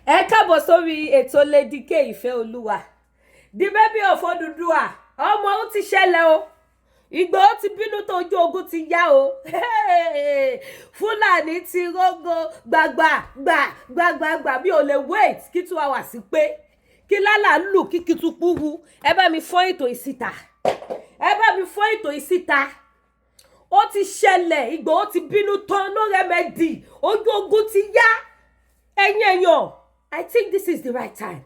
Ẹ káàbọ̀ sórí ètò Lady K Ìfẹ́olúwa. The baby of Odùduwà. Ọmọ ó ti ṣẹlẹ̀ o. Ìgbòho ti bínú tó ojú ogun ti yá o. Fúlàní ti rógo gbàgbà bí o lè wait kí 2 hours pé. Kí lálà lù kí kìtùpù wu. Ẹ bá mi fọ́n ètò ìsìta. Ó ti ṣẹlẹ̀, Ìgbòho ti bínú tán ló rẹ́mẹ̀dì. Ojú ogun ti yá. Ẹ̀yin èèyàn, I think this is the right time.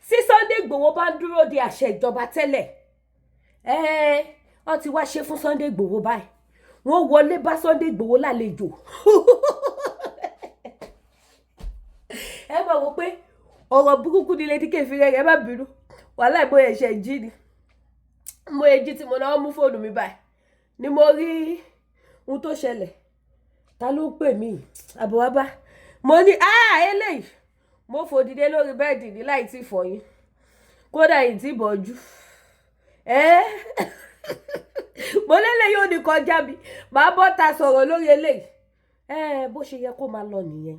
Sí Sunday Igboho bá ń dúró de àṣẹ ìjọba tẹ́lẹ̀. Wọ́n ti wá ṣe fún Sunday Igboho báyìí. Wọ́n wọlé bá Sunday Igboho lálejò. Ẹ bá wò pé ọ̀rọ̀ burúkú ni Lady K fi rẹ̀ ẹ má bínú. Wàhálà ìbò ẹ̀ṣẹ̀ jí ni. Mo èjì tí mo náà mú fóònù mi báyìí. Ni mo rí ohun tó ṣẹlẹ̀. Ta ló ń pè mí? Àbọ̀wá bá. Mo ní eléyìí. Mo fò dìde lórí bẹ́ẹ̀dì ní láì tí fọyín. Kódà yìí tí bọ̀jú. Mo lélẹ̀ yóò ní kọjá mi. Màá bọ́ta sọ̀rọ̀ lórí eléyìí. Bó ṣe yẹ kó máa lọ nìyẹn.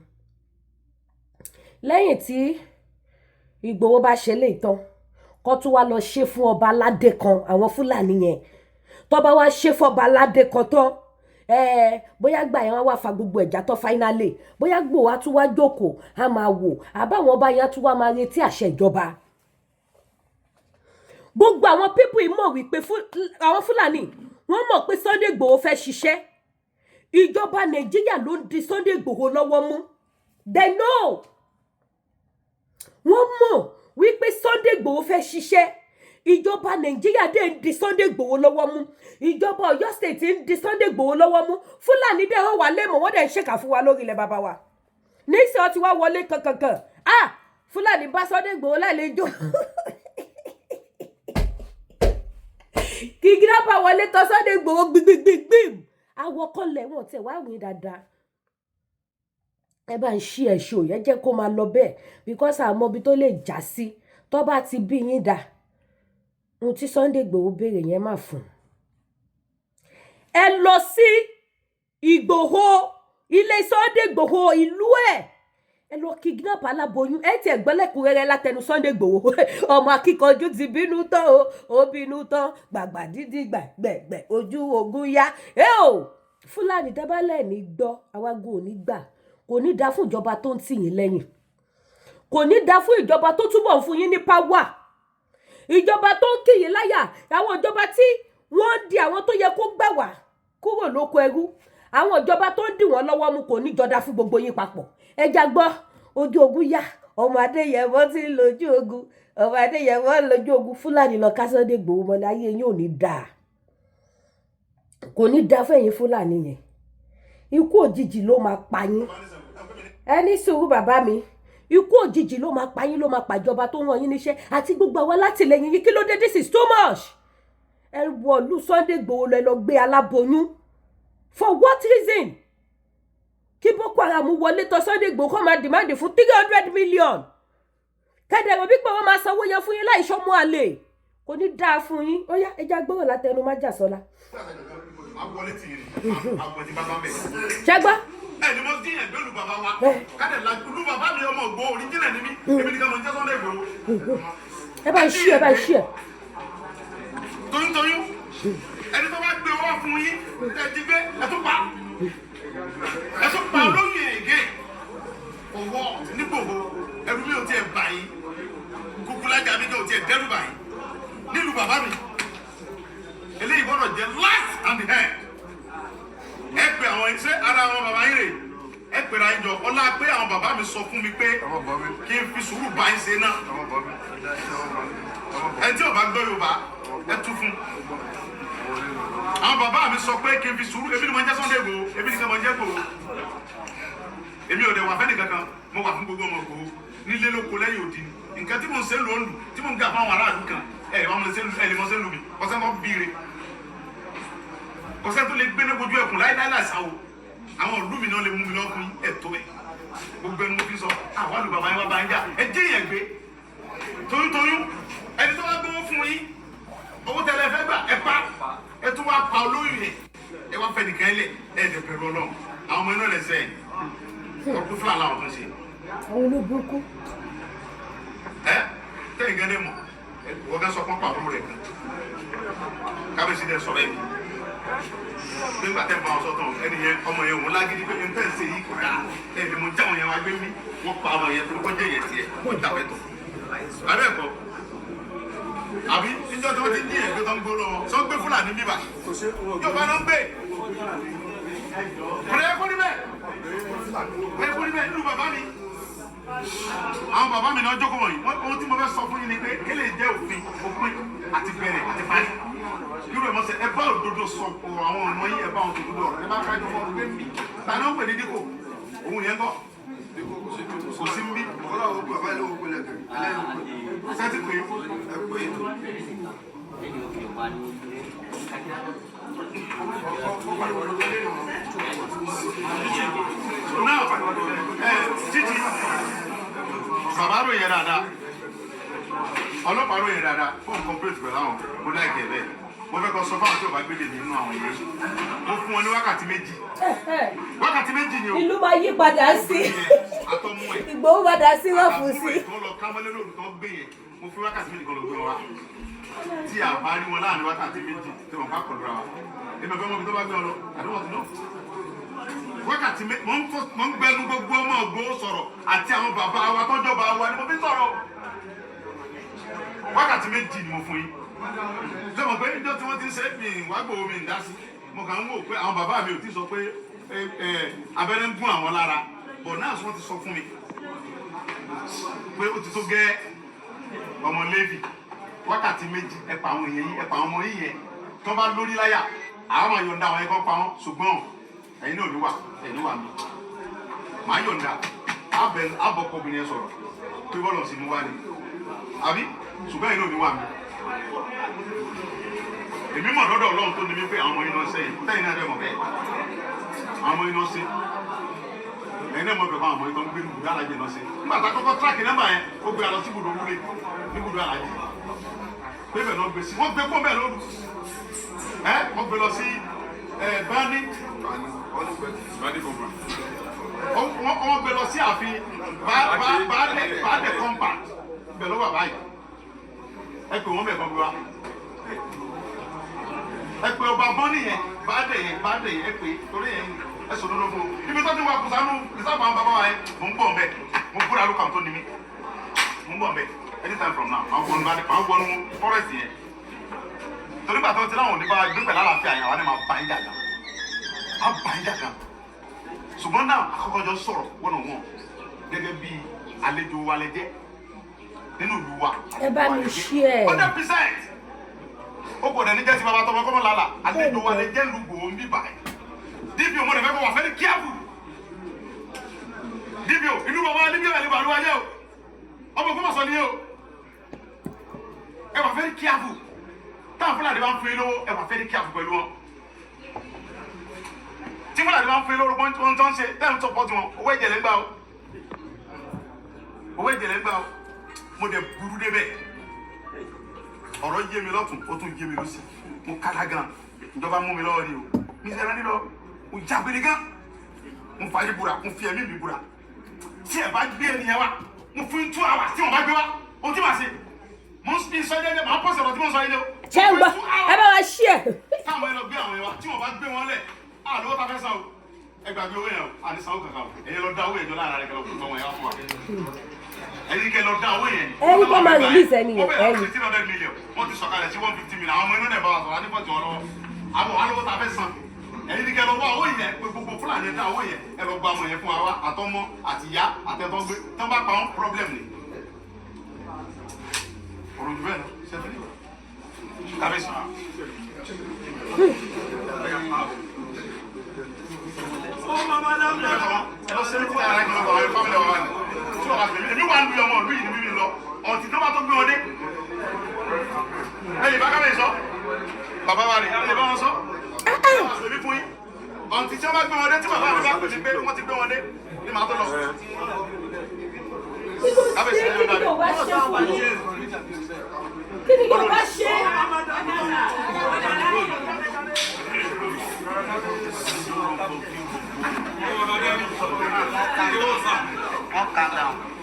Lẹ́yìn tí Ìgbòho bá ṣe lè tán, kó tún wá lọ ṣe fún ọba aládé kan, àwọn Fúlàní yẹn. Tó bá wá ṣe fún ọba aládé kan tán, bóyá gbà yẹn wá fa gbogbo ẹ̀já tó finally, bóyá Ìgbòho á tún wá jókòó á máa wò, àbáwọn ọba yẹn á tún wá máa retí àṣẹ ìjọba. Gbogbo àwọn pípù yìí mọ̀ wípé àwọn Fúlàní wọ́n mọ̀ pé Sunday Igboho fẹ́ ṣiṣẹ́. Ìjọba Nàìjíríà ló ń di Sunday Igboho lọ́wọ́ mú. They know. Wọ́n mọ̀ wípé Sunday Igboho fẹ́ ṣiṣẹ́. Ìjọba Nàìjíríà dẹ̀ ń di Sunday Igboho lọ́wọ́ mú. Ìjọba Ọ̀yọ́ state ń di Sunday Igboho lọ́wọ́ mú. Fúlàní dẹ̀ wọ́n wà lẹ́mọ̀ wọ́n dẹ̀ ń ṣèkà fún wa lórí ilẹ̀ bàbá wa. Níṣẹ́ ọ ti wá wọlé kankankan. Fúlàní bá Sunday Igboho lálejò. Kìgìràpà wọlé tọ́ Sunday Igboho gbìgbìgbìm. Àwọn kọlẹ̀ wọn tẹ̀ wá wí dáadáa. Ẹ bá ń ṣí ẹ̀ṣọ́ yẹn jẹ́ kó máa lọ bẹ́ẹ̀ because àmọ́ ibi tó lè já sí tó bá ti bí yín dà. Ohun tí Sunday Igboho béèrè yẹn máa fún. Ẹ lọ sí Ìgbòho, ilé Sunday Igboho ìlú ẹ̀. Ẹ lọ kidnap aláboyún. Ẹ ti ẹ̀gbọ́lẹ̀kùnrẹ́rẹ́ látẹnu Sunday Igboho. Ọmọ akíkanjú ti bínú tán o. Ó bínú tán. Gbàgbà dídí gbẹ̀gbẹ̀ ojú ogun yá. Fúlàní dábàlẹ̀ ní gbọ́. Àwago ò ní gbà. Kò ní dá fún ìjọba tó ń tì yín lẹ́yìn. Kò ní dá fún ìjọba tó túbọ̀ fún yín ní power. Ìjọba tó ń kì yín láyà. Àwọn ìjọba tí wọ́n di àwọn tó yẹ kó gbà wá kúrò lóko ẹrú. Àwọn ìjọba tó ń dì wọ́n lọ́wọ́ mú kò ní jọdá fún gbogbo yín papọ̀. Ẹ já gbọ́ ojú ogun yá. Ọmọ Adéyẹmọ ti ń lójú ogun. Ọmọ Adéyẹmọ ń lójú ogun. Fúlàní lọ ká Sunday Igboho mọ́lẹ̀ ayé yín ò ní dáa. Kò ní dá fún ẹ̀yin Fúlàní yẹn. Ikú òjijì ló máa pa yín. Ẹ ní sùúrù bàbá mi. Ikú òjijì ló máa pa yín, ló máa pàjọba tó rán yín níṣẹ́ àti gbogbo àwọn alátìlẹyìn yín. Kí ló dé? This is too much. Ẹ wọ̀lú Sunday Igboho lọ gbé aláboyún. For what reason? Kí Boko Haram wọlé tọ̀ Sunday Igboho kó máa demand fún 300 million. Kẹ́dẹ̀ rò bí pé wọ́n máa sanwó yẹn fún yín láì ṣọmọ àlè. Kò ní dáa fún yín. Ó yá ẹja gbọ́rọ̀ látẹnu Májàsọ́lá. Ṣẹ́gbọ́. Ni mo dín ẹgbẹ́ olú bàbá wa. Kádẹ̀ la olú bàbá mi ọmọ ògbó oríjìnà ni mí. Èmi nìkan mọ̀ ní jẹ́ Sunday Igboho. Ẹ bá ṣí ẹ. Toyún. Ẹni tó bá gbé owó fún yín, ẹ ti gbé ẹ tún pa. Ẹ tún pa olóyè ègé. Owó nígbòho ẹrú mi ò tiẹ̀ bà yín. Kúkúlájà mi ò tiẹ̀ dẹ́rù bà yín. Nílùú bàbá mi. Eléyìí gbọ́dọ̀ jẹ́ last and the end. Ẹ pè àwọn iṣẹ́ ara àwọn bàbá yín rè. Ẹ pèrè àyìnjọ ọlá pé àwọn bàbá mi sọ fún mi pé kí n fi sùúrù bá yín ṣe náà. Ẹ tí ò bá gbọ́ Yorùbá ẹ tú fún. Àwọn bàbá mi sọ pé kí n fi sùúrù ebi ni mo jẹ́ Sunday Igboho ebi ni mo jẹ́ Igboho. Èmi ò dẹ̀ wà fẹ́ni kankan mo wà fún gbogbo ọmọ Igboho nílé lóko lẹ́yìn òdì. Nǹkan tí mo ń ṣe lò ń lù tí mo ń gà fún àwọn aráàlú kan ẹ̀ wọ́n mo ṣe lù mí ọ̀sẹ̀ mọ́ bíire. Ọ̀sẹ̀ tó lè gbé ní ojú ẹkùn láíláí láìsáwò àwọn ìlú mi náà lè mú mi lọ́kùn ẹ̀tọ́ ẹ̀ gbogbo ẹnu mo fi sọ àwọn olùbàbá yẹn wá bá ń jà ẹ jẹ́ yẹn gbé toyún ẹni tó wá gbówó fún yín owó tẹ́lẹ̀ fẹ́ gbà ẹ pa ẹ tún wá pa olóyún yẹn ẹ wá fẹ́ nìkan ẹ lẹ̀ ẹ dẹ̀ pẹ̀lú Ọlọ́run àwọn ọmọ iná lẹ̀ sẹ́yìn ọkùnrin fúlàní àwọn kan ṣe àwọn olóbùkún. tẹ́yìn gẹ́gẹ́ mọ̀ wọ́n gán sọ fún pàbó rẹ̀ kan kábíyèsí dẹ̀ sọ̀rọ̀ ẹ̀mí nígbà tẹ́ ń bá wọn sọ́tàn ẹni yẹn ọmọ yẹn òun lágídí pé nǹkan ṣe yìí kò dáa ẹni mo jáwọn yẹn wá gbé mi wọ́n pa ọmọ yẹn tó kọ́ jẹ́ yẹn tiẹ̀ wọ́n dà fẹ́ tọ̀ abẹ́ ẹ̀kọ́ àbí níjọ́ tí wọ́n ti dín ẹ̀gbẹ́ tó ń gbóró wọn sọ gbé Fúlàní bíbà yóò bá lọ gbé ọ̀rẹ́ ẹ̀kọ́ níbẹ̀ ẹ̀kọ́ níbẹ̀ nínú bàbá mi àwọn bàbá mi náà jókòó wọ̀nyí ohun tí mo fẹ́ sọ fún yín ni pé kéle jẹ́ òfin àti bẹ̀rẹ̀ àti parí irú ẹ̀ mọ̀ sẹ́ ẹ bá òdodo sọ ọ̀rọ̀ àwọn ọmọ yín ẹ bá wọn tòdodo ọ̀rọ̀ ẹ bá kájọ fún ọdún pé mi ta ni ó pè ní dípò òun yẹn kọ́ kò sí mi sẹ́tì pé náà títí bàbá rò yẹ dáadáa ọlọ́pàá rò yẹ dáadáa fún complete pẹ̀lú àwọn mo láìpẹ́ bẹ́ẹ̀ mo fẹ́ kọ́ sọ fáwọn tí ò bá gbélé nínú àwọn yẹn mo fún wọn ní wákàtí méjì ni o ìlú máa yí padà sí àtọmú ẹ Ìgbòho padà sí wọ́n fún sí. tó lọ kámọ́lé lóru tó gbé yẹn mo fi wákàtí méjì kan lọ gbé wọn wá tí a bá rí wọn láàrin wákàtí méjì tí wọn bá kọ̀ lóra wa èmi ọ̀fẹ́ wọn bí tó bá gbé wọn lọ àdúgbò tí náà wákàtí méjì mo ń gbẹnu gbogbo ọmọ Ìgbòho sọ̀rọ̀ àti àwọn bàbá wa tọ́jọ́ bá wa ni mo fi sọ̀rọ̀ wákàtí méjì ni mo fún yín lọ́mọ pé ìjọ tí wọ́n ti ń ṣe mi wá gbòó mi ń dá sí mo kàn ń wò pé àwọn bàbá mi ò tí sọ pé abẹ́rẹ́ ń gún àwọn lára bọ̀ náà wọ́n ti sọ fún mi pé ó ti tó gẹ́ ọmọ Léfì wákàtí méjì ẹ̀pà àwọn èèyàn yìí ẹ̀pà àwọn ọmọ yìí yẹn tó bá lórí láyà àwọn máa yọ̀ǹda àwọn ẹ̀kọ́ pa wọn ṣùgbọ́n ẹ̀yin náà ní wà mí màá yọ̀ǹda àbọ̀kọ̀ obìnrin yẹn sọ̀rọ̀ pé bọ́ọ̀lù sì mú wá ni àbí ṣùgbọ́n ẹ̀yin náà ní wà mí èmi mọ̀ lọ́dọ̀ Ọlọ́run tó ní mi pé àwọn ọmọ yìí náà sẹ́yìn tẹ́yìn náà dẹ̀ mọ̀ bẹ́ẹ̀ àwọn ọmọ yìí náà sẹ́yìn ẹ̀yin náà mọ̀ bẹ́ẹ̀ fún àwọn ọmọ yìí tó ń gbé ibùdó alájẹ náà sẹ́yìn nígbà tá a kọ́kọ́ tíráàkì nọ́mbà yẹn ó gbé alọ sí ibùdó wúlé ní ibùdó alájẹ pé bẹ́ẹ̀ náà gbé sí wọ́n gbé pọ́ bẹ́ẹ̀ lóru wọ́n gbé lọ sí bani wọ́n gbé lọ sí ààfin bàdẹ compound bẹ́ẹ̀ ló wà báyìí ẹ pè wọ́n bẹ́ẹ̀ kan bí wa ẹ pè ọba bọ́ọ̀nì yẹn bàdẹ yẹn ẹ pè torí yẹn ẹ sọ lọ́dọ̀ fún un ibi tó ti wà kùsànù ìsáàbà àwọn bàbá wa yẹn mò ń bọ̀ mbẹ́ mo búra lókàn tó ní mi mò ń bọ̀ mbẹ́ anytime from now àwọn gbọ́nù forest yẹn torí bàtà tí láwọn oníbà gbé pẹ̀lú àlàáfíà yẹn àwọn ni máa bá yín jàgà á bá yín jàgà ṣùgbọ́n náà àkọ́kọ́jọ sọ̀rọ̀ wọ́n wọ́n gẹ́gẹ́ bí àlejò wa lẹ jẹ́ nínú ìlú wa. ẹ bá mi ṣí ẹ. 100% ó kò dẹ̀ ní jẹ́ ti bàbá tọmọ kọ́mọ lálà àlejò wa lẹ jẹ́ lùgbò ń bíbà ẹ̀ dpo mo lè fẹ́ kó wà fẹ́ ní kíábù dpo inú bàbá níbi ìwà ìlú àlúwà yẹ o ọmọ kó mọ̀ sọ ní yẹ o ẹ wà fẹ́ ní kíábù táwọn Fúlàní bá ń fún yín lówó ẹ wà fẹ́ ní kíábù pẹ̀lú wọn tí Fúlàní bá ń fún yín lówó wọn tó ń ṣe tẹ́lẹ̀ tó pọ̀ tí wọn owó ẹ̀jẹ̀ lẹ́gbàá o owó ẹ̀jẹ̀ lẹ́gbàá o mo dẹ̀ burú débẹ̀ ọ̀rọ̀ yé mi lọ́tún ó tún yé mi lọ́sí mo kálá gan ìjọba mú mi lọ́wọ́ ni o mi sẹ́ra nílọ mo jágbére gan mo fàáyé búra mo fi ẹ̀mí mi búra tí ẹ bá gbé ènìyàn wa mo fún 2 hours tí wọn bá gbé wa ohun tí màá ṣe mo ń bí sọ jẹjẹ màá pọ̀ sọ̀rọ̀ tí mo sọ yẹn o. ṣé ń gbọ́ ẹ bá wa ṣí ẹ. táwọn ẹ lọ gbé àwọn ẹ wa tí wọn bá gbé wọn lẹ̀ àlọ́ ta fẹ́ san o ẹ gbàgbé owó yẹn o àní sanwó kankan o ẹ̀yẹ lọ dá owó yẹn jọ láàrin àrẹ kẹlẹ́ òkú tọ́wọ́ yẹn wá fún wa ẹ̀yin kẹ lọ dá owó yẹn. ẹ̀yin kọ́ máa release ẹni yẹn ẹ̀yin. 300 million wọ́n ti sọ̀kalẹ̀ sí 150 million àwọn ọmọ inú ẹ̀ bá wa sọ̀rọ̀ adé pọ̀jù ọlọ́wọ́ àwọn alówó ta fẹ́ san ẹ̀yin kẹ lọ wá owó yẹn pé gbogbo Fúlàní dá owó yẹn ẹ lọ gba ọmọ yẹn fún wa àtọmọ àtìyá àtẹtọgbé tán bá pa wọn problem ni ọ̀rọ̀ jù bẹ́ẹ̀ lọ sẹ́fẹ̀lì kábíyèsí. ẹ lọ sẹ́ni tí a yàrá ìjọba àwọn fámìlì ọ̀wá ni tí wọ́n bá tẹ̀lé èmi wà ń lu ọmọ ìlú yìí ní mímí lọ ọ̀tí tó bá tó gbé wọn dé. ẹ̀yìn bá kábíyèsí sọ bàbá wa rè é bá wọn sọ èmi fún yín ọ̀tí tí wọ́n bá gbé wọn dé tí bàbá mi bá pè mí pé wọ́n ti gbé wọn dé ní màá tó lọ. kábíyèsí ẹ̀ ló yóò wá ṣe fún mi kí ni yóò wá ṣe. calm down.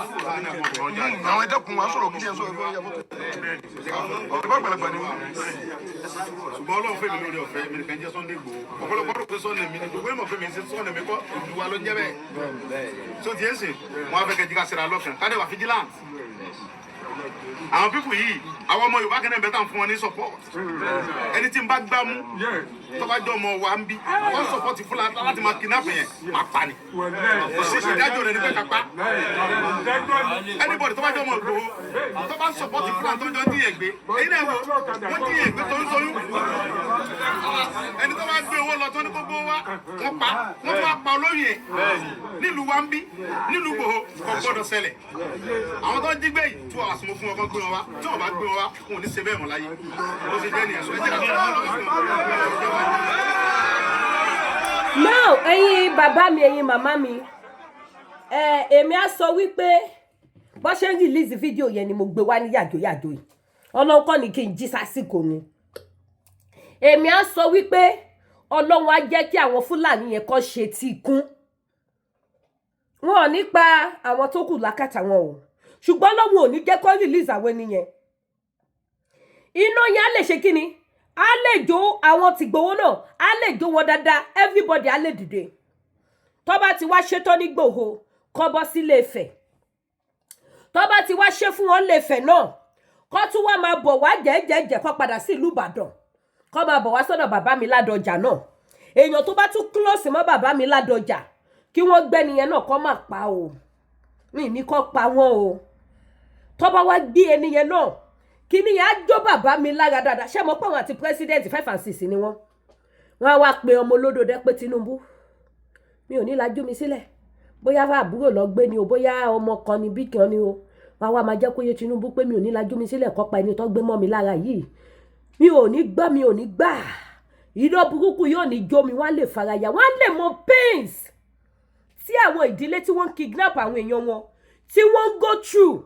Àwọn ẹ̀dẹ́kun wa sọ̀rọ̀ kí ṣe sọ̀rọ̀ fún ìyàwó ọ̀rọ̀ àgbàlagbà ni wọ́n. Ṣùgbọ́n Ọlọ́run fẹ́ mi lórí ọ̀fẹ́ mi nìkan jẹ́ Sunday Igboho. Ọ̀pọ̀lọpọ̀ rò pé Sunday mi ni gbogbo ìmọ̀ fẹ́ mi ṣe Sunday mi kọ́ Olúwa ló ń jẹ́ bẹ́ẹ̀. So ti ẹ̀ sìn wọ́n á fẹ́ kẹ́ jí ká ṣe ra lọ́kàn ká dẹ̀ wà vigilant. Àwọn pípù yìí àwọn ọmọ Yorùbá kan náà bẹ́ẹ̀ tàn fún wọn ní support. Ẹni tí ń bá gbá mú tọ́bajọ́ ọmọ wa ń bí wọ́n support fúnra láti máa kidnap yẹn máa pa ni. Ìdájọ́ rẹ̀ ni pé ká pa. Anybody tọ́bajọ́ ọmọ Igboho tọ́ba ń support fúnra tó ń jọ díyẹ̀ gbé èyí náà wọ́n díyẹ̀ gbé tó ń soyún. Ẹni tó bá gbé owó lọ tó ní gbogbo wa wọ́n pa wọ́n tó wá pa olóyè nílùú wa ń bí nílùú Igboho kò gbọ́dọ̀ ṣẹlẹ̀. Àwọn tó ń jí gbé yìí tú àwọn àsomọ́ fún wọn kó gbé wọn wá tí wọ́n bá gbé wọn wá wọn ò ní ṣe bẹ́ẹ̀ mọ́ láyé. Ó ṣe jẹ́ nìyẹn sọ ẹ jẹ́ ká now ẹ̀yin bàbá mi ẹ̀yin màmá mi èmi á sọ wípé bó ṣe ń release fídíò yẹn ni mo gbé wá ní yàjòyàjò yìí Ọlọ́run kọ́ ni kí n jí sásìkò ni èmi á sọ wípé Ọlọ́run á jẹ́ kí àwọn Fúlàní yẹn kọ́ ṣe tí kún wọn ò ní pa àwọn tó kù lákàtà wọn o ṣùgbọ́n Ọlọ́run ò ní jẹ́ kó release àwọn ènìyàn iná yẹn á lè ṣe kí ni á lè jó àwọn tìgbòho náà á lè jó wọn dáadáa everybody á lè dìde tó bá ti wá ṣetán ní Ìgbòho kó bọ́ sí Ilé-Ifẹ̀ tó bá ti wá ṣe fún wọn Ilé-Ifẹ̀ náà kó tún wá máa bọ̀ wá jẹ́jẹ́jẹ́ kó padà sí ìlú Ìbàdàn kó máa bọ̀ wá sọ́dọ̀ bàbá mi Ládọjà náà èèyàn tó bá tún close mọ́ bàbá mi Ládọjà kí wọ́n gbẹ́ni yẹn náà kó má pa o mi ní kó pa wọ́n o tó bá wá gbé ẹni yẹn náà kí ni yẹn á jó bàbá mi lára dáadáa ṣé mo pọ̀ wọn àti president 5 and 6 ni wọ́n á wá pe ọmọ olódòdó pé Tinubu mi ò ní lajú mi sílẹ̀ bóyá àbúrò lọ gbé ni o bóyá ọmọ kan ni bí kan ni o wọ́n á wá máa jẹ́ kó yé Tinubu pé mi ò ní lajú mi sílẹ̀ kó pa ẹni tó gbé mọ́ mi lára yìí mi ò ní gbà mi ò ní gbà iná burúkú yóò ní jó mi wọ́n á lè faraya wọ́n á lè mọ pains tí àwọn ìdílé tí wọ́n kidnap àwọn èèyàn wọn tí wọ́n go through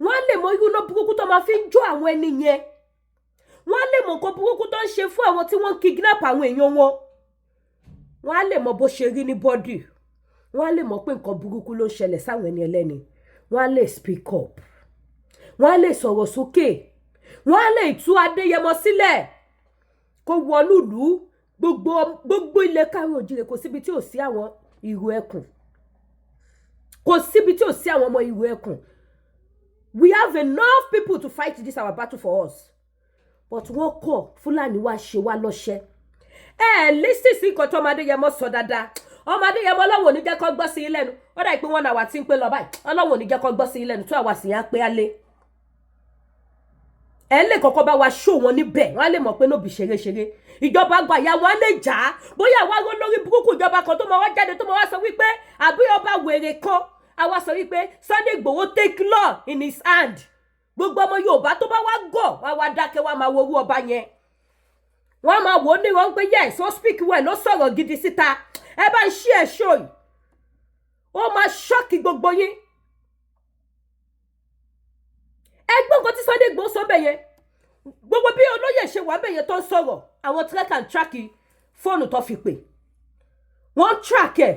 wọ́n lè mọ irú iná burúkú tó máa fi ń jó àwọn ẹni yẹn wọ́n lè mọ nǹkan burúkú tó ń ṣe fún àwọn tí wọ́n kidnap àwọn èèyàn wọn wọ́n lè mọ bó ṣe rí ní bọ́dì wọ́n lè mọ pé nǹkan burúkú ló ń ṣẹlẹ̀ sáwọn ẹni ẹlẹ́ni wọ́n lè speak up wọ́n lè sọ̀rọ̀ sókè wọ́n lè tú Adéyẹmọ sílẹ̀ kó wọnú ìlú gbogbo ilẹ̀ Káàárọ̀ Oòjíire kò síbi tí ò sí àwọn ìrù ẹkùn kò síbi tí ò sí àwọn ọmọ ìrù ẹkùn. We have enough people to fight this our battle for us. But wọ́n kọ̀ Fúlàní wá ṣe wá lọ́ṣẹ́. Lísì sí nǹkan tó Adéyẹmọ sọ dáadáa. Ọmọ Adéyẹmọ Ọlọ́run ò ní jẹ́ kó gbọ́ sí i lẹ́nu. Ó dà pé 1 hour tí ń pé lọ báyìí. Ọlọ́run ò ní jẹ́ kó gbọ́ sí i lẹ́nu 2 hours yẹn á pé á lé. Lè kọ́kọ́ bá wa show wọn níbẹ̀. Wọ́n á lè mọ̀ pé nóbì ṣeré-ṣeré. Ìjọba àgbà ìyá wọn á lè jà á. Bóyá àwa ró lórí burúkú ìjọba kan tó máa wá jáde tó máa wá sọ wípé àbí ọba wèrè kan àwa sọ wípé Sunday Igboho take law in his hand gbogbo ọmọ Yorùbá tó bá wá gọ̀ wá wá dákẹ́ wá máa worú ọba yẹn wọ́n máa wò ó ní wọ́n pé yes ó speak well ló sọ̀rọ̀ gidi síta ẹ bá ń ṣí ẹ̀ ṣó yìí ó máa ṣọ́ọ̀kì gbogbo yín ẹgbọ́n nǹkan tí Sunday Igboho sọ bẹ́ẹ̀ yẹn gbogbo bí olóyè ṣe wà bẹ́ẹ̀ yẹn tó ń sọ̀rọ̀ àwọn track and track fóònù tó fi pè wọ́n track ẹ̀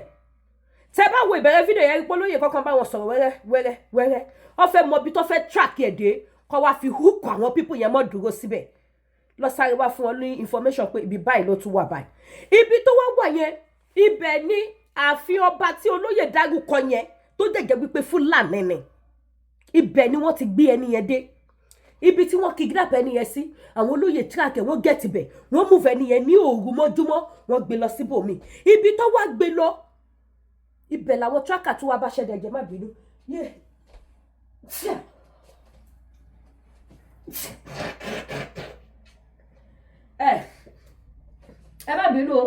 tẹ́ bá wo ìbẹ̀rẹ̀ fídíò yẹn pé olóyè kankan bá wọn sọ̀rọ̀ wẹ́rẹ́ wọ́n fẹ́ mọ bí tó fẹ́ track ẹ̀ dé kó wá fi hook àwọn people yẹn mọ́ dúró síbẹ̀ lọ sáré wá fún ọ ní information pé ibi báyìí ló tún wà báyìí ibi tó wá wà yẹn ibẹ̀ ni ààfin ọba tí olóyè dárúkọ yẹn tó dẹ̀jẹ̀ wípé Fúlàní ni ibẹ̀ ni wọ́n ti gbé ẹni yẹn dé ibi tí wọ́n kidnap ẹni yẹn sí àwọn olóyè track ẹ̀ wọ́n get ibẹ̀ wọ́n move ẹni yẹn ní òru mọ́júmọ́ wọ́n gbé lọ síbòmí ibi tó wá gbé lọ ibẹ̀ làwọn tracker tó wá bá ṣẹ̀dẹ̀ ẹ̀jẹ̀ má bínú ẹ má bínú o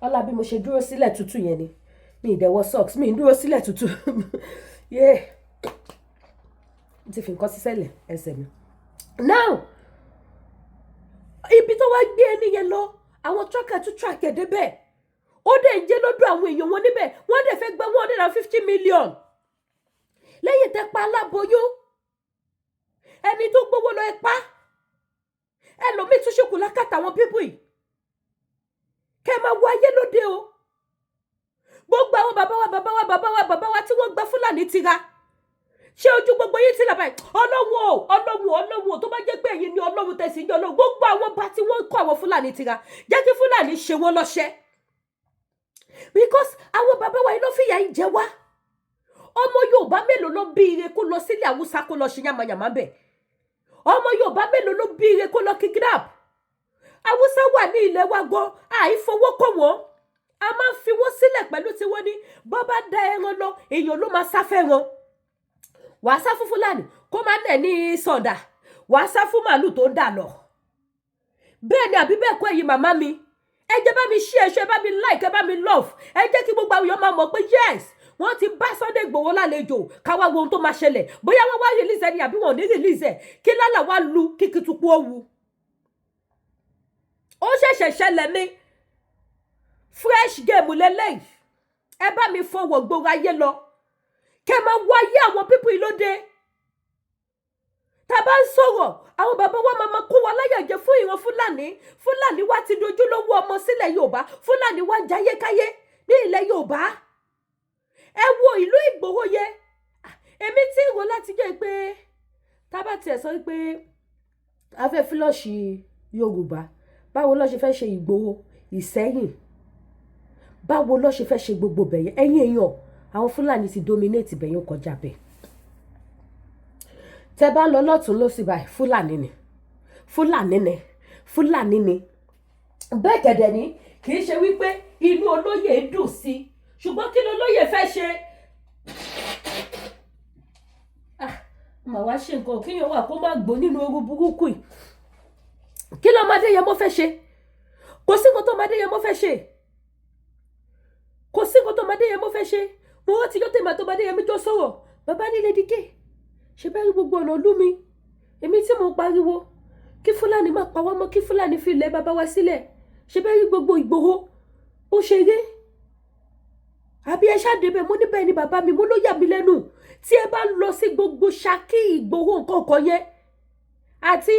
ọlá bí mo ṣe dúró sílẹ̀ tútù yẹn ni mi ì dẹ̀wọ́ socks mi ì dúró sílẹ̀ tútù ti fi nǹkan sísẹ̀lẹ̀ ẹsẹ̀ mi. Now ibi tó wá gbé ẹni yẹn lọ àwọn tracker tún track ẹ̀ débẹ̀ ó dẹ̀ ń jẹ́ lọ́dọ̀ àwọn èèyàn wọn níbẹ̀ wọ́n dẹ̀ fẹ́ gba 150 million lẹ́yìn tẹ́ pa aláboyún ẹni tó gbowó lọ ẹ pa ẹlòmíì tún ṣekú lákàtà àwọn pípù yìí kẹ́ máa wọ ayé lóde o gbogbo àwọn bàbá wa tí wọ́n gba Fúlàní tira ṣé ojú gbogbo yín ti là báyìí ọlọ́run o tó bá jẹ́ pé ẹ̀yin ni ọlọ́run tẹ̀sí ń jẹ́ ọlọ́run gbogbo àwọn bá tí wọ́n kọ́ àwọn Fúlàní tira jẹ́ kí Fúlàní ṣe wọ́n lọ́ṣẹ́ because àwọn bàbá wa yìí ló fìyà ń jẹ wá ọmọ Yorùbá mélòó ló bí ire kó lọ sílé Haúsá kó lọ ṣe yàmàyàmà bẹ̀ ọmọ Yorùbá mélòó ló bí ire kó lọ kidnap Haúsá wà ní ilẹ̀ wa gan àìfowó kọ́ wọ́n a máa ń fi wọ́n sílẹ̀ pẹ̀lú tí wọ́n ní bọ́ bá da ẹran lọ èèyàn ló máa sáfẹ́ wọn wàá sá fún Fúlàní kó máa nẹ̀ ní sọ̀dà wàá sá fún màálù tó ń dà lọ bẹ́ẹ̀ ni àbí bẹ́ẹ̀ kọ́ ẹ̀yin màmá mi ẹ jẹ́ bá mi share ẹ bá mi like ẹ bá mi love ẹ jẹ́ kí gbogbo àwọn èèyàn máa mọ̀ pé yes wọ́n ti bá Sunday Igboho lálejò káwá wo ohun tó máa ṣẹlẹ̀ bóyá wọ́n wá release ẹni àbí wọn ò ní release ẹ̀ kí lálà wá lu kíkìtùkú òwú ó ṣẹ̀ṣẹ̀ ṣẹlẹ̀ ní fresh game lélẹ́yìí ẹ bá mi fọwọ́ gbogbo ayé lọ kẹ́ máa wá ayé àwọn pípù ìlóde tá a bá ń sọ̀rọ̀ àwọn bàbá wa máa kó wa láyà jẹ fún ìran Fúlàní wa ti dojú lówó ọmọ sílẹ̀ Yorùbá Fúlàní wa jayékáyé ní ilẹ̀ Yorùbá ẹ wo ìlú Ìgbòho yẹ èmi tí ń rò láti jẹ́ pé tá a bá tiẹ̀ sọ pé a fẹ́ fílọ̀ṣì Yorùbá báwo ló ṣe fẹ́ ṣe Ìgbòho Ìṣẹ́yìn báwo ló ṣe fẹ́ ṣe gbogbo bẹ̀yẹn ẹ̀yin èèyàn àwọn Fúlàní ti dominate bẹ̀yẹn kọjá bẹ́ẹ̀ tẹ́ bá lọ lọ́tún ló sì báyìí Fúlàní ni bẹ́ẹ̀ gẹ̀dẹ̀ ni kì í ṣe wípé inú olóyè dùn sí ṣùgbọ́n kí lolóyè fẹ́ ṣe mà wá ṣe nǹkan kíyàn wà kó má gbó nínú oru burúkú yìí kí ló máa Adéyẹmọ fẹ́ ṣe kò sí nǹkan tó máa Adéyẹmọ fẹ́ ṣe mo rántí yóò tèmi àtọ́ Adéyẹmọ jọ sọ̀rọ̀ bàbá nílé dike ṣe bá rí gbogbo ọ̀nà ìlú mi èmi tí mo pariwo kí Fúlàní má pa wá mọ́ kí Fúlàní fi ilẹ̀ bàbá wa sílẹ̀ ṣe bá rí gbogbo Ìgbòho ó ṣe eré àbí ẹ ṣáà débẹ̀ mo níbẹ̀ ni bàbá mi mo ló yà mí lẹ́nu tí ẹ bá ń lọ sí gbogbo Ṣakí Ìgbòho nǹkan kan yẹn àti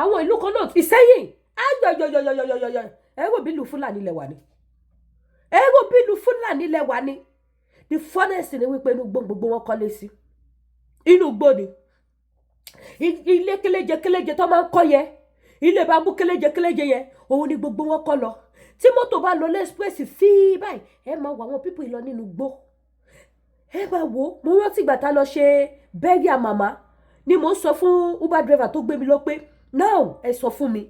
àwọn ìlú kan náà Ìṣẹ́yìn ayọ̀yọ̀yọ̀yọ̀yọ̀yọ̀ ẹ wò bí ìlú Fúlàní lẹ wà ní the funnest ni wípé inú gbogbo wọn kọ́lé sí inú igbó ni ilé kéléje tó máa ń kọ́ yẹn ilé bambú kéléje yẹn òun ni gbogbo wọn kọ́ lọ tí mọ́tò bá lọ lẹ́sìpẹ́sì fíì báyìí ẹ máa wọ àwọn pípọ̀ ìlọ nínú igbó ẹ máa wò ó mo rántí ìgbà tá a lọ ṣe bẹ́ẹ̀rì àmàmá ni mo ń sọ fún uber driver tó gbé mi lọ pé now ẹ sọ fún mi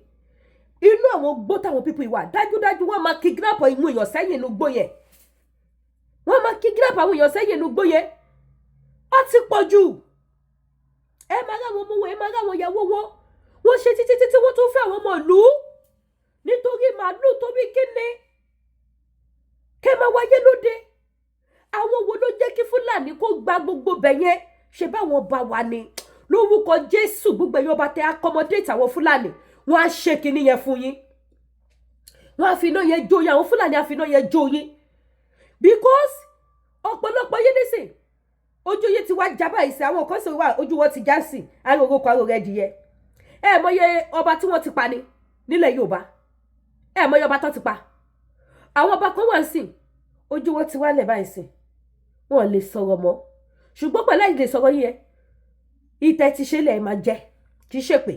inú àwọn gbó táwọn pípọ̀ ìwà dájúdájú wọ́n máa kidnap ìmú èèyàn sẹ́yìn inú gbó yẹn wọ́n máa kidnap àwọn èèyàn sẹ́yìn inú gbó yẹn ó ti pọ̀ jù ẹ máa ráwọn ọmọ wọn ẹ máa ráwọn ìyàwó wọn wọ́n ṣe títí wọ́n tún fẹ́ àwọn ọmọ ìlú nítorí màálù torí kíni kẹ́ máa wáyé lóde àwọn wo ló jẹ́ kí Fúlàní kó gba gbogbo bẹ̀yẹn ṣe báwọn bá wà ní lórúkọ Jésù gbogbo ẹ̀yọ́ bá tẹ accommodate àwọn Fúlàní wọ́n á ṣe kinní yẹn fún yín wọ́n á fi iná yẹn jó yín àwọn Fúlàní á fi iná yẹn jó yín because ọ̀pọ̀lọpọ̀ yín nísìn ojú yín ti wá jábà ìsìn àwọn kan sì wà ojú wọn ti já sí arógo kan rẹ̀ dìyẹ ẹ mọye ọba tí wọ́n ti pa ni nílẹ̀ Yorùbá ẹ mọye ọba tó ti pa àwọn ọba kan wà sìn ojú wọn ti wá lẹ̀ báyìí sìn wọn lè sọ̀rọ̀ mọ́ ṣùgbọ́n pẹ̀lú àìlè sọ̀rọ̀ yẹn ìtẹ́ ti ṣe lẹ̀ máa jẹ kì í ṣèpè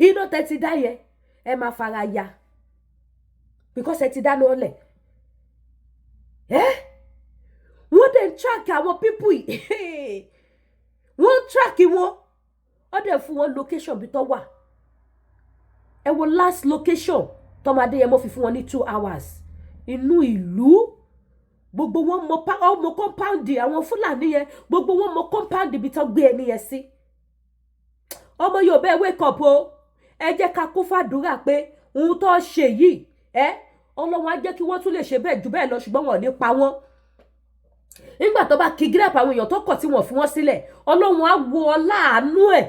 iná tẹ́ ti dá yẹn ẹ máa fara ya because ẹ ti dáná ọlẹ̀ wọ́n dẹ̀ ń track àwọn pípù yìí wọ́n ń track wọn wọ́n dẹ̀ fún wọn location bí tó wà ẹ wo last location tọ́mọ Adéyẹmọ fi fún wọn ní 2 hours inú ìlú gbogbo wọn mọ compound àwọn Fúlàní yẹn gbogbo wọn mọ compound ibi tó gbé ẹni yẹn sí ọmọ Yorùbá ẹ wake up o ẹ jẹ́ ká kún fàdúrà pé ohun tó ṣe yìí Ọlọ́run á jẹ́ kí wọ́n tún lè ṣe bẹ́ẹ̀ jù bẹ́ẹ̀ lọ ṣùgbọ́n wọn ò ní pa wọ́n nígbà tó bá kidnap àwọn èèyàn tó kọ̀ tí wọ́n fi wọ́n sílẹ̀ Ọlọ́run á wo ọláàánú ẹ̀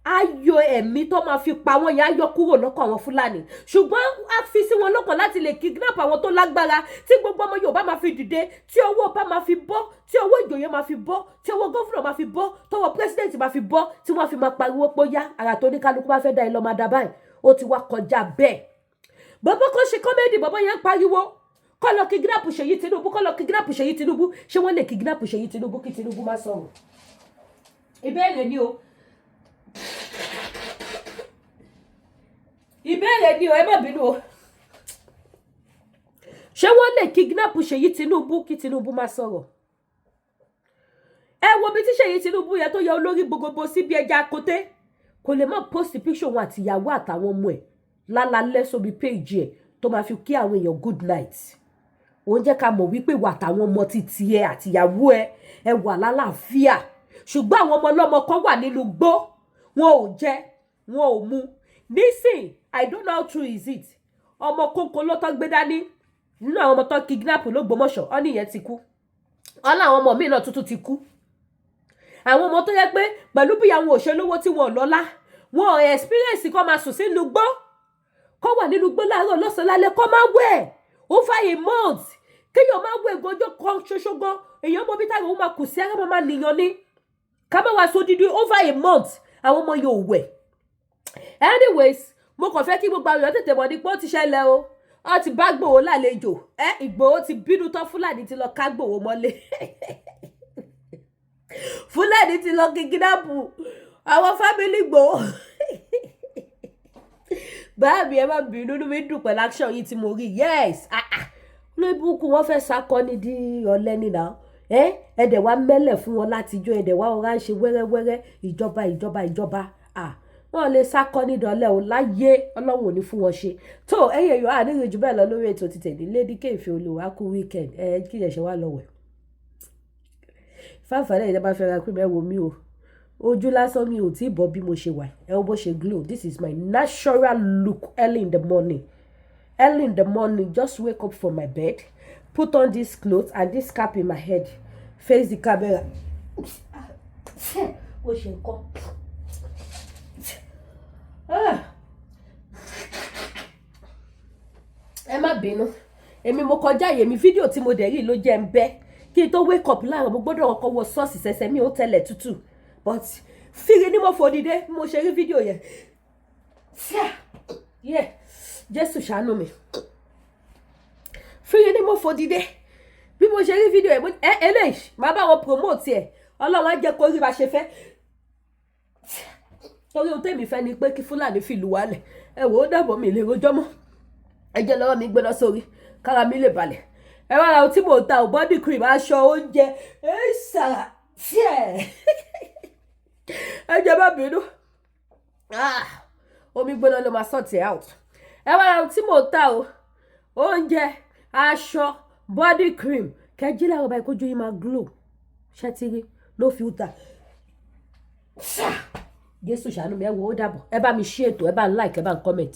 á yọ ẹ̀mí tó máa fi pa wọ́n yẹn á yọ kúrò lọ́kàn àwọn Fúlàní ṣùgbọ́n á fi sí wọn lọ́kàn láti lè kidnap àwọn tó lágbára tí gbogbo ọmọ Yorùbá máa fi dìde tí owó ọba máa fi bọ́ tí owó ìjòyè máa fi bọ́ tí owó gọ́fúnà máa fi bọ́ tọwọ́ pírẹsidẹ́ǹtì máa fi bọ́ tí wọ́n fi máa pariwo pé ó yá ara tó ní kálukú bá fẹ́ da ẹ lọ́ máa dá báyìí ó ti wá kọjá bẹ́ẹ̀ bàbá kan ṣe kọ́mẹ́dì bàbá yẹn ń pariwo kọ́ lọ kidnap Ṣèyí Tinubu kọ́ lọ kidnap Ṣèyí Tinubu ṣé wọ́n lè kidnap Ṣèyí Tinubu kí Tinubu má sọ̀rọ̀ ìbéèrè ni o ẹ má bínú o ṣé wọ́n lè kidnap Ṣèyí Tinubu kí Tinubu má sọ̀rọ̀ ẹ wo bí tí Ṣèyí Tinubu yẹn tó yẹ olórí gbogbo sí bí ẹja akoté kò lè má post picture wọn àtìyàwó àtàwọn ọmọ ẹ̀ lálálẹ́ sóbi péjì ẹ̀ tó máa fi kí àwọn èèyàn good night òun jẹ́ ká mọ̀ wípé wà táwọn ọmọ títí ẹ àtìyàwó ẹ wà lálàáfíà ṣùgbọ́n àwọn ọmọ ọlọ́mọ kan wà nínú gbó wọn ò jẹ wọn ò mu nísìn I don't know how true is it ọmọ kónkó ló tán gbé dání nínú àwọn ọmọ tán kidnap l'Ógbómọ̀ṣọ́ ọ nìyẹn ti kú ọ láwọn ọmọ míì náà tuntun ti kú àwọn ọmọ tó yẹ pé pẹ̀lú bí àwọn òṣèlówó tí wọn lọ́lá wọn ò experience kọ́ máa sùn sínú gbó kọ́ wà nínú gbó láàárọ̀ lọ́sàn-án lálẹ́ kọ́ máa wẹ̀ over a month kéèyàn máa wẹ̀ gọjọ́ kan ṣoṣo gan èèyàn mọ bí táwọn máa kù sí ara máa nìyàn ní ká má wá so dídí over a month àwọn ọmọ yóò wẹ̀ anyways mo kàn fẹ́ kí gbogbo àwọn èèyàn tètè mọ̀ ní pé ó ti ṣẹlẹ̀ o ó ti bá Ìgbòho lálejò Ìgbòho ti bínú tán Fúlàní ti lọ ká Ìgbòho mọ́lé Fúlàní ti lọ kidnapu àwọn fámìlì Ìgbòho báàbí ẹ má bínú ní mi dùn pẹ̀lú action yìí tí mo rí yes lóbùkù wọn fẹ́ sakọni di ọ̀lẹ nìyà ẹ̀dẹ̀ wá mẹ́lẹ̀ fún wọn látijọ́ ẹ̀dẹ̀ wá ọ̀rá ń ṣe wẹ́rẹ́wẹ́rẹ́ ìjọba wọn lè sakọni dọ̀lẹ́ o láyé Ọlọ́run ò ní fún wọn ṣe tó ẹ̀yẹ yọ àníyàn jù bẹ́ẹ̀ lọ lórí ètò títẹ̀lé Lady K Ìfẹ́olúwa kú weekend kí ẹ̀ ṣe wá lọ́wọ́ fáfàlẹ́ ìjọba fẹ́ ra pé mẹ́wọ́ mi o ojú lásán mi ò tí ì bọ́ bí mo ṣe wà ẹ wo bó ṣe glow this is my natural look early in the morning just wake up from my bed put on this clothes and this cap in my head face the camera ó ṣe nǹkan ẹ má bínú èmi mo kọjá yèmí fídíò tí mo dẹ̀ rí ló jẹ́ ń bẹ́ kí n tó wake up láàárọ̀ mo gbọ́dọ̀ kọ́kọ́ wọ ṣọ́ọ̀ṣì sẹ́sẹ́ mi ò tẹ́lẹ̀ tútù but fíri ní mo fòdìdé mo ṣe rí fídíò yẹn Jésù ṣàánú mi fíri ní mo fòdìdé bí mo ṣe rí fídíò yẹn eléyìí máa bá wọn promote ẹ Ọlọ́run á jẹ́ kó rí bá ṣe fẹ́ torí ohun tèmi fẹ́ ni pé kí Fúlàní fi lù wálẹ̀ ẹ wò ó dàbọ̀ mi lè rojọ́ mọ́ ẹ jẹ́ lọ́wọ́ mi gbéná sórí kára mi lè balẹ̀ ẹ wá ra ohun tí mò ń ta ò body cream aṣọ oúnjẹ ṣàrà ẹ jẹ́ má bínú omi gbóná ló máa sort it out ẹ wá ra ohun tí mò ń ta o oúnjẹ aṣọ body cream kẹjí láwọn báyìí kójú yín máa glow ṣẹ́tìrí no filter Jésù ṣàánú mi ẹ wò ó dàbọ̀ ẹ bá mi share ètò ẹ bá ń like ẹ bá ń comment.